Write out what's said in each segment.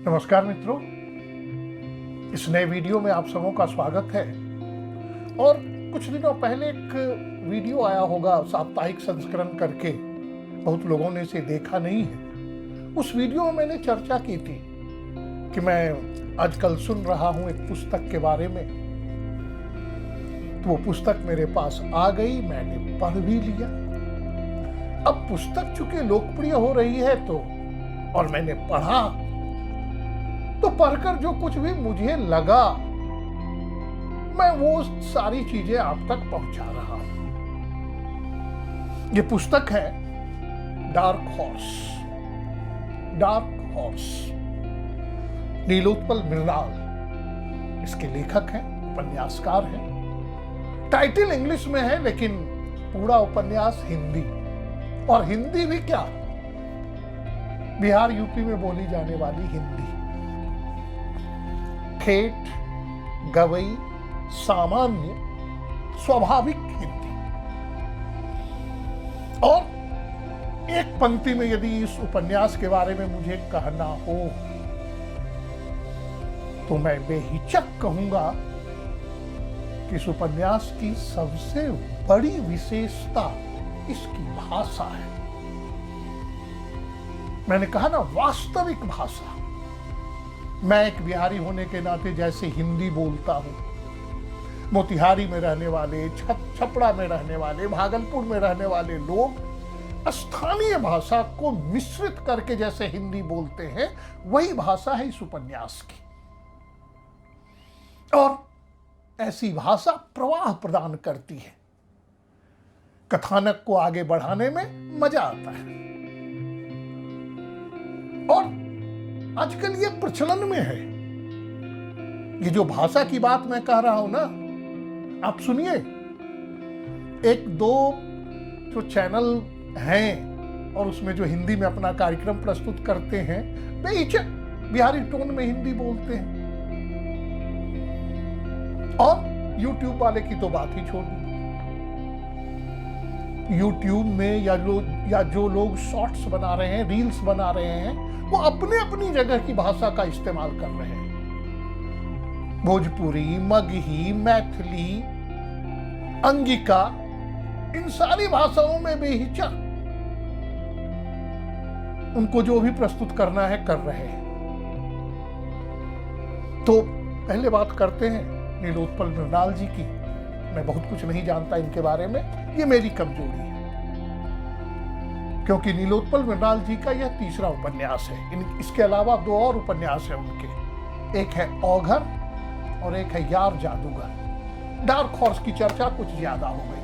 नमस्कार मित्रों, इस नए वीडियो में आप सबों का स्वागत है। और कुछ दिनों पहले एक वीडियो आया होगा साप्ताहिक संस्करण करके, बहुत लोगों ने इसे देखा नहीं है। उस वीडियो में मैंने चर्चा की थी कि मैं आजकल सुन रहा हूं एक पुस्तक के बारे में। तो वो पुस्तक मेरे पास आ गई, मैंने पढ़ भी लिया। अब पुस्तक चूंकि लोकप्रिय हो रही है तो और मैंने पढ़ा, तो पढ़कर जो कुछ भी मुझे लगा मैं वो सारी चीजें आप तक पहुंचा रहा हूं। ये पुस्तक है dark horse. Dark horse, Nilotpal Mrinal इसके लेखक हैं, उपन्यासकार हैं। टाइटल इंग्लिश में है लेकिन पूरा उपन्यास हिंदी, और हिंदी भी क्या, बिहार यूपी में बोली जाने वाली हिंदी। ठेठ, गवई, सामान्य, स्वाभाविक हिंदी। और एक पंक्ति में यदि इस उपन्यास के बारे में मुझे कहना हो तो मैं बेहिचक कहूंगा कि इस उपन्यास की सबसे बड़ी विशेषता इसकी भाषा है। मैंने कहा ना, वास्तविक भाषा। मैं एक बिहारी होने के नाते जैसे हिंदी बोलता हूं, मोतिहारी में रहने वाले, छपरा में रहने वाले, भागलपुर में रहने वाले लोग स्थानीय भाषा को मिश्रित करके जैसे हिंदी बोलते हैं, वही भाषा है इस उपन्यास की। और ऐसी भाषा प्रवाह प्रदान करती है, कथानक को आगे बढ़ाने में मजा आता है। और आजकल ये प्रचलन में है। ये जो भाषा की बात मैं कह रहा हूं ना, आप सुनिए। एक दो जो चैनल हैं और उसमें जो हिंदी में अपना कार्यक्रम प्रस्तुत करते हैं, बेहिचक बिहारी टोन में हिंदी बोलते हैं। और यूट्यूब वाले की तो बात ही छोड़ दी। यूट्यूब में या जो लोग शॉर्ट्स बना रहे हैं, रील्स बना रहे हैं, वो अपने अपनी जगह की भाषा का इस्तेमाल कर रहे हैं। भोजपुरी, मगही, मैथिली, अंगिका, इन सारी भाषाओं में बेहिचक उनको जो भी प्रस्तुत करना है कर रहे हैं। तो पहले बात करते हैं नीलोत्पल मृणाल जी की। मैं बहुत कुछ नहीं जानता इनके बारे में, ये मेरी कमजोरी है, क्योंकि नीलोत्पल मृणाल जी का यह तीसरा उपन्यास है। इसके अलावा दो और उपन्यास हैं उनके, एक है औघर और एक है यार जादूगर। डार्क हॉर्स की चर्चा कुछ ज्यादा हो गई,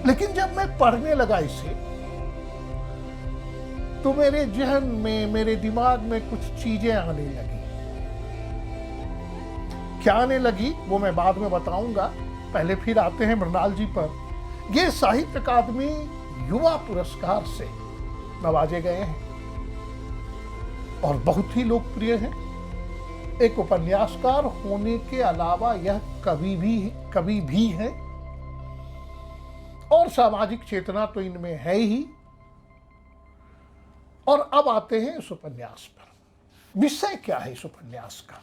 लेकिन जब मैं पढ़ने लगा इसे तो मेरे जहन में, मेरे दिमाग में कुछ चीजें आने लगी। क्या आने लगी वो मैं बाद में बताऊंगा। पहले फिर आते हैं मृणाल जी पर। ये साहित्य अकादमी युवा पुरस्कार से नवाजे गए हैं और बहुत ही लोकप्रिय हैं। एक उपन्यासकार होने के अलावा यह कवि भी है, और सामाजिक चेतना तो इनमें है ही। और अब आते हैं इस उपन्यास पर। विषय क्या है इस उपन्यास का?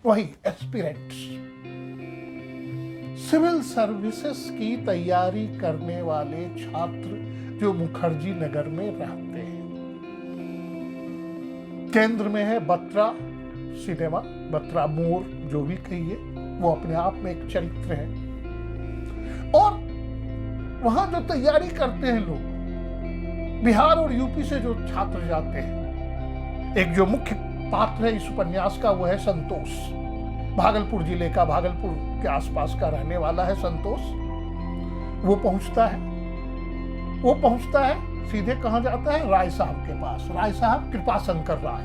वही एस्पिरेंट्स, सिविल सर्विसेज की तैयारी करने वाले छात्र जो मुखर्जी नगर में रहते हैं। केंद्र में है बत्रा सिनेमा, बत्रा मोर जो भी कहिए, वो अपने आप में एक चरित्र है। और वहां जो तैयारी करते हैं लोग, बिहार और यूपी से जो छात्र जाते हैं, एक जो मुख्य पात्र है इस उपन्यास का वो है संतोष। भागलपुर जिले का, भागलपुर के आसपास का रहने वाला है संतोष। वो पहुंचता है सीधे कहां जाता है? राय साहब के पास। राय साहब कृपाशंकर राय,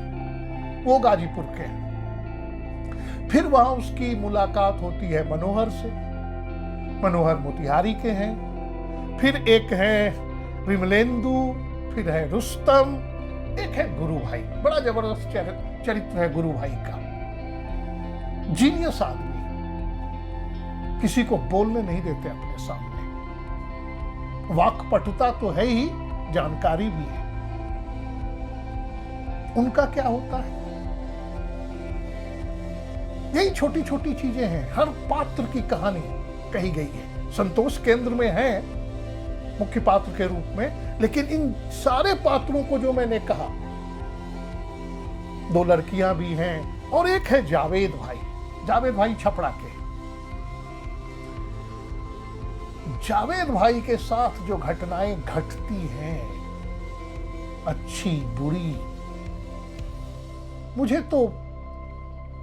वो गाजीपुर के हैं। फिर वहां उसकी मुलाकात होती है मनोहर से। मनोहर मोतिहारी के हैं। फिर एक है विमलेंदु, फिर है रुस्तम, एक है गुरु भाई। बड़ा जबरदस्त चरित्र है गुरु भाई का। जीनियस आदमी, किसी को बोलने नहीं देते अपने सामने। वाक्पटुता तो है ही, जानकारी भी है। उनका क्या होता है? यही छोटी छोटी चीजें हैं। हर पात्र की कहानी कही गई है। संतोष केंद्र में है मुख्य पात्र के रूप में, लेकिन इन सारे पात्रों को जो मैंने कहा, 2 लड़कियां भी हैं और एक है जावेद भाई छपड़ा के। जावेद भाई के साथ जो घटनाएं घटती हैं, अच्छी बुरी, मुझे तो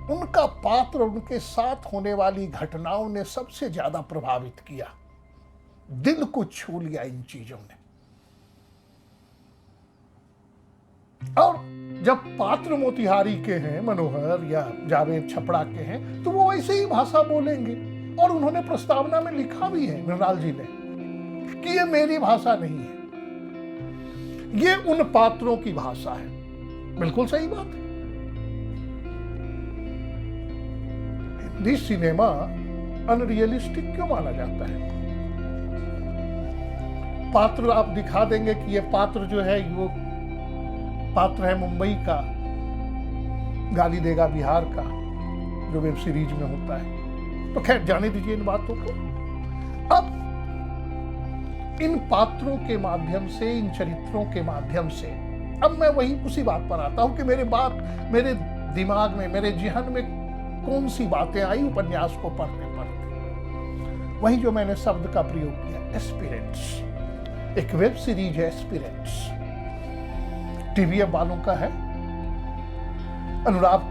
उनका पात्र, उनके साथ होने वाली घटनाओं ने सबसे ज्यादा प्रभावित किया। दिल को छू लिया इन चीजों ने। और जब पात्र मोतिहारी के हैं, मनोहर या जावेद छपड़ा के हैं, तो वो ऐसे ही भाषा बोलेंगे। और उन्होंने प्रस्तावना में लिखा भी है, मृणाल जी ने, कि ये मेरी भाषा नहीं है, ये उन पात्रों की भाषा है। बिल्कुल सही बात है। हिंदी सिनेमा अनरियलिस्टिक क्यों माना जाता है? पात्र आप दिखा देंगे कि ये पात्र जो है, वो पात्र है मुंबई का, गाली देगा बिहार का, जो वेब सीरीज में होता है। तो खैर जाने दीजिए इन बातों को। अब इन पात्रों के माध्यम से, इन चरित्रों के माध्यम से, अब मैं वही उसी बात पर आता हूं कि मेरे दिमाग में, मेरे जिहन में कौन सी बातें आई उपन्यास को पढ़ते पढ़ते। वही जो मैंने शब्द का प्रयोग किया, एस्पिरेंट्स। एक वेब सीरीज है एस्पिरेंट्स, टीवीएफ वालों का है। अनुराग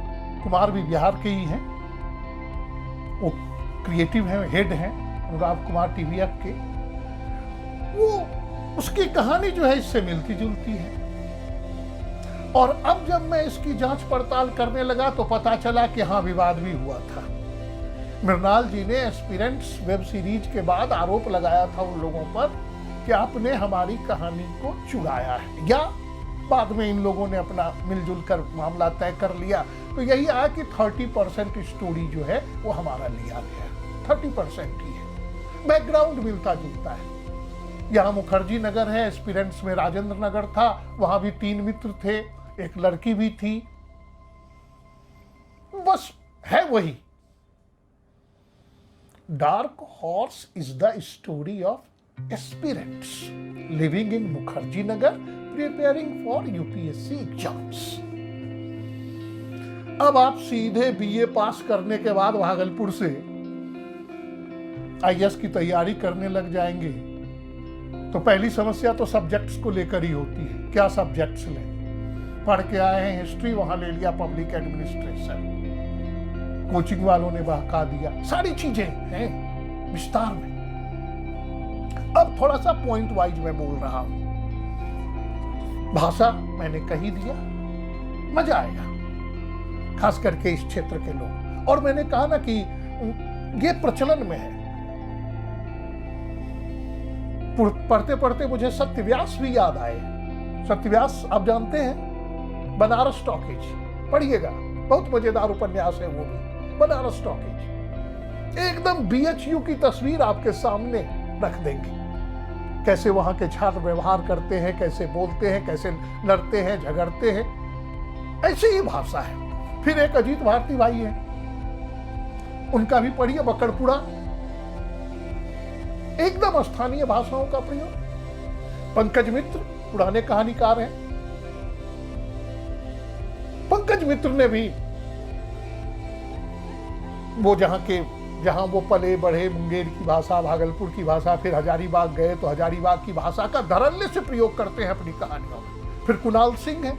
कुमार भी बिहार के ही हैं, वो क्रिएटिव हैं, हेड हैं अनुराग कुमार टीवीएफ के। वो उसकी कहानी जो है इससे मिलती जुलती है। और अब जब मैं इसकी जांच पड़ताल करने लगा तो पता चला कि हाँ, विवाद भी हुआ था। मृणाल जी ने एस्पिरेंट्स वेब सीरीज के बाद आरोप लगाया था उन लोगों पर कि आपने हमारी कहानी को चुराया है, या बाद में इन लोगों ने अपना मिलजुल कर मामला तय कर लिया। तो यही आया कि 30% स्टोरी जो है वो हमारा लिया गया, 30% ही है। बैकग्राउंड मिलता जुलता है। यहाँ मुखर्जी नगर है, एस्पिरेंट्स में राजेंद्र नगर था, वहां भी 3 मित्र थे, एक लड़की भी थी, बस है वही। Dark horse is the story of aspirants living in Mukherjee Nagar, preparing for UPSC exams. अब आप सीधे बीए पास करने के बाद भागलपुर से आईएएस की तैयारी करने लग जाएंगे, तो पहली समस्या तो सब्जेक्ट्स को लेकर ही होती है। क्या सब्जेक्ट्स लें? पढ़ के आए हैं हिस्ट्री, वहां ले लिया पब्लिक एडमिनिस्ट्रेशन, कोचिंग वालों ने बहका दिया, सारी चीजें हैं विस्तार में। अब थोड़ा सा पॉइंट वाइज मैं बोल रहा हूं। भाषा मैंने कही दिया, मजा आएगा, खास करके इस क्षेत्र के लोग। और मैंने कहा ना कि ये प्रचलन में है। पढ़ते पढ़ते मुझे सत्यव्यास भी याद आए। सत्यव्यास आप जानते हैं, बनारस टॉकीज, पढ़िएगा, बहुत मजेदार उपन्यास है वो भी, बनारस टॉकीज। एकदम बीएचयू की तस्वीर आपके सामने रख देंगे, कैसे वहां के छात्र व्यवहार करते हैं, कैसे बोलते हैं, कैसे लड़ते हैं, झगड़ते हैं, ऐसी ही भाषा है। फिर एक अजीत भारती भाई है, उनका भी पढ़िए, बकड़पुरा, एकदम स्थानीय भाषाओं का प्रयोग। पंकज मित्र पुराने कहानीकार हैं, पंकज मित्र ने भी वो जहां वो पले बढ़े, मुंगेर की भाषा, भागलपुर की भाषा, फिर हजारीबाग गए तो हजारीबाग की भाषा का धड़ल्ले से प्रयोग करते हैं अपनी कहानियों में। फिर कुणाल सिंह है,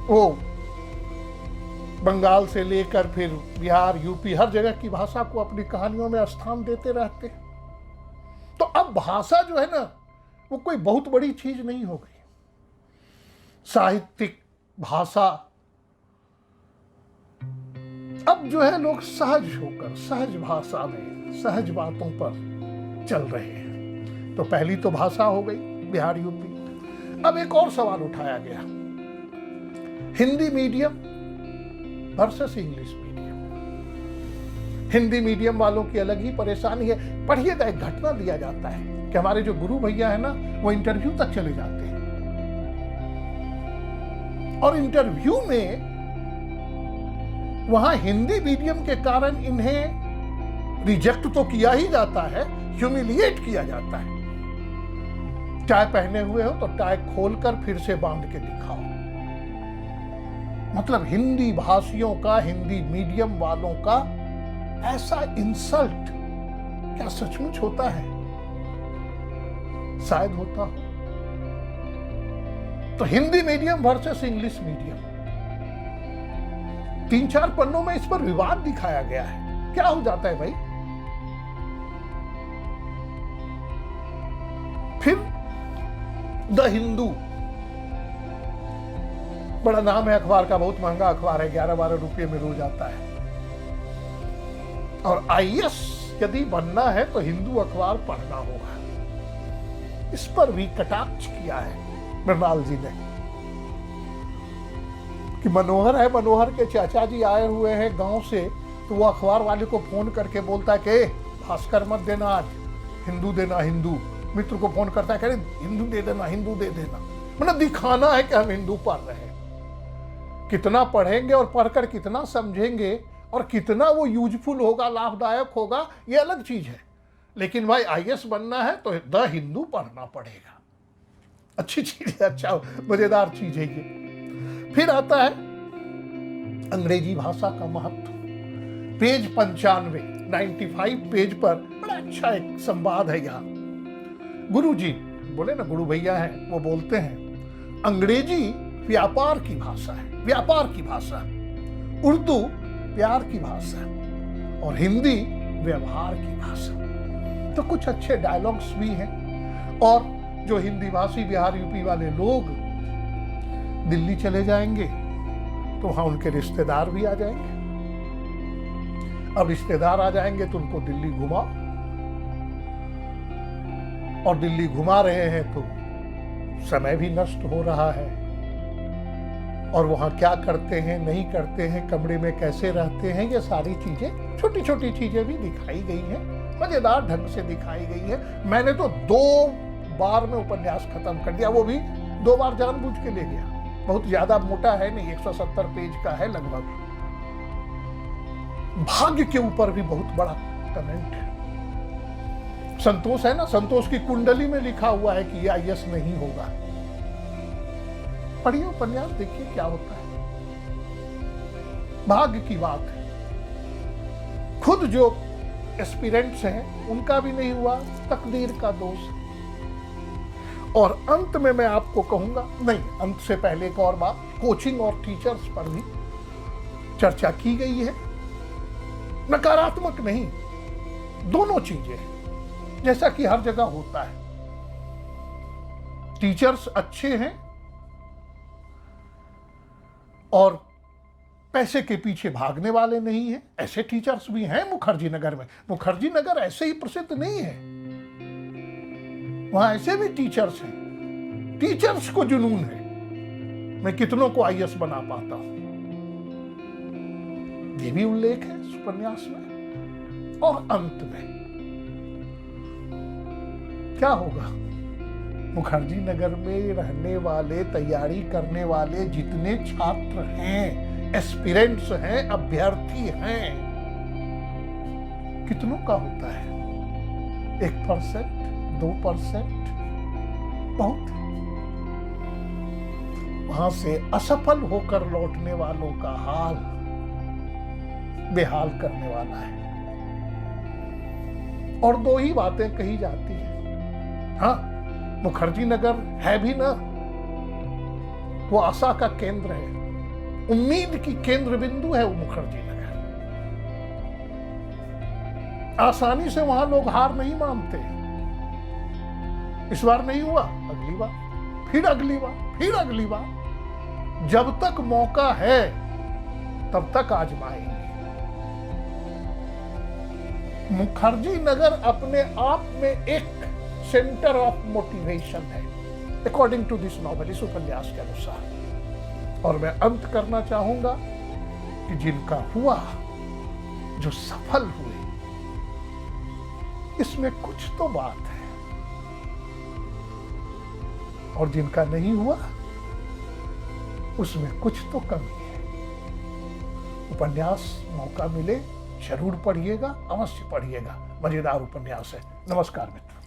वो बंगाल से लेकर फिर बिहार, यूपी, हर जगह की भाषा को अपनी कहानियों में स्थान देते रहते हैं। तो अब भाषा जो है ना, वो कोई बहुत बड़ी चीज नहीं हो गई। साहित्यिक भाषा अब जो है, लोग सहज होकर, सहज भाषा में, सहज बातों पर चल रहे हैं। तो पहली तो भाषा हो गई, बिहार, यूपी। अब एक और सवाल उठाया गया, Hindi medium versus English medium. Hindi medium वालों की अलग ही परेशानी है। पढ़िएगा, एक घटना दिया जाता है कि हमारे जो गुरु भैया है ना, वो इंटरव्यू तक चले जाते हैं। और इंटरव्यू में वहां हिंदी मीडियम के कारण इन्हें रिजेक्ट तो किया ही जाता है, ह्यूमिलिएट किया जाता है। टाई पहने हुए हो तो टाई खोलकर फिर से बांध के दिखाओ। मतलब हिंदी भाषियों का, हिंदी मीडियम वालों का ऐसा इंसल्ट क्या सचमुच होता है? शायद होता हो। तो Hindi medium versus English medium, 3-4 पन्नों में इस पर विवाद दिखाया गया है। क्या हो जाता है भाई? फिर द हिंदू, बड़ा नाम है अखबार का, बहुत महंगा अखबार है, 11-12 रुपये में रोज आता है। और आईएएस यदि बनना है तो हिंदू अखबार पढ़ना होगा। इस पर भी कटाक्ष किया है मृणाल जी ने कि मनोहर है, मनोहर के चाचा जी आए हुए हैं गांव से, तो वो अखबार वाले को फोन करके बोलता है कि भास्कर मत देना, आज हिंदू देना। हिंदू मित्र को फोन करता है, कह रहे हिंदू दे देना, हिंदू दे देना। मतलब दिखाना है कि हम हिंदू पढ़ रहे हैं। कितना पढ़ेंगे और पढ़कर कितना समझेंगे और कितना वो यूजफुल होगा, लाभदायक होगा, ये अलग चीज है। लेकिन भाई आईएएस बनना है तो द हिंदू पढ़ना पड़ेगा। अच्छी चीज है, अच्छा मजेदार चीज है ये। फिर आता है अंग्रेजी भाषा का महत्व। पेज 95 पेज पर बड़ा अच्छा एक संवाद है यहाँ। गुरु जी बोले ना, गुरु भैया हैं, वो बोलते हैं अंग्रेजी व्यापार की भाषा है, व्यापार की भाषा। उर्दू प्यार की भाषा और हिंदी व्यवहार की भाषा। तो कुछ अच्छे डायलॉग्स भी हैं। और जो हिंदी भाषी बिहार यूपी वाले लोग दिल्ली चले जाएंगे तो वहां उनके रिश्तेदार भी आ जाएंगे। अब रिश्तेदार आ जाएंगे तो उनको दिल्ली घुमाओ, और दिल्ली घुमा रहे हैं तो समय भी नष्ट हो रहा है। और वहां क्या करते हैं, नहीं करते हैं, कमरे में कैसे रहते हैं, ये सारी चीजें, छोटी छोटी चीजें भी दिखाई गई हैं, मजेदार ढंग से दिखाई गई है। मैंने तो 2 बार में उपन्यास खत्म कर दिया, वो भी 2 बार जानबूझ के ले गया। बहुत ज्यादा मोटा है नहीं, 170 पेज का है लगभग। भाग्य के ऊपर भी बहुत बड़ा कमेंट है। संतोष है ना, संतोष की कुंडली में लिखा हुआ है कि ये आईएएस नहीं होगा। पढ़िए उपन्यास, देखिए क्या होता है। भाग्य की बात है। खुद जो एस्पिरेंट्स हैं उनका भी नहीं हुआ, तकदीर का दोष। और अंत में मैं आपको कहूंगा, नहीं अंत से पहले एक और बात, कोचिंग और टीचर्स पर भी चर्चा की गई है। नकारात्मक नहीं, दोनों चीजें, जैसा कि हर जगह होता है। टीचर्स अच्छे हैं और पैसे के पीछे भागने वाले नहीं हैं। ऐसे टीचर्स भी हैं मुखर्जी नगर में। मुखर्जी नगर ऐसे ही प्रसिद्ध नहीं है, वहां ऐसे भी टीचर्स हैं। टीचर्स को जुनून है, मैं कितनों को आईएएस बना पाता हूं, ये भी उल्लेख है इस उपन्यास में। और अंत में क्या होगा, मुखर्जी नगर में रहने वाले, तैयारी करने वाले जितने छात्र हैं, एस्पिरेंट्स हैं, अभ्यर्थी हैं, कितनों का होता है? 1%, 2%, बहुत। वहां से असफल होकर लौटने वालों का हाल बेहाल करने वाला है। और 2 ही बातें कही जाती हैं। हाँ, मुखर्जी नगर है भी ना, वो आशा का केंद्र है, उम्मीद की केंद्र बिंदु है वो मुखर्जी नगर। आसानी से वहां लोग हार नहीं मानते। इस बार नहीं हुआ, अगली बार, फिर अगली बार, फिर अगली बार। जब तक मौका है तब तक आजमाएंगे। मुखर्जी नगर अपने आप में एक सेंटर ऑफ मोटिवेशन है, अकॉर्डिंग टू दिस नॉवेल, इस उपन्यास के अनुसार। और मैं अंत करना चाहूंगा कि जिनका हुआ, जो सफल हुए, इसमें कुछ तो बात है। और जिनका नहीं हुआ, उसमें कुछ तो कमी है। उपन्यास मौका मिले जरूर पढ़िएगा, अवश्य पढ़िएगा। मजेदार उपन्यास है। नमस्कार मित्र।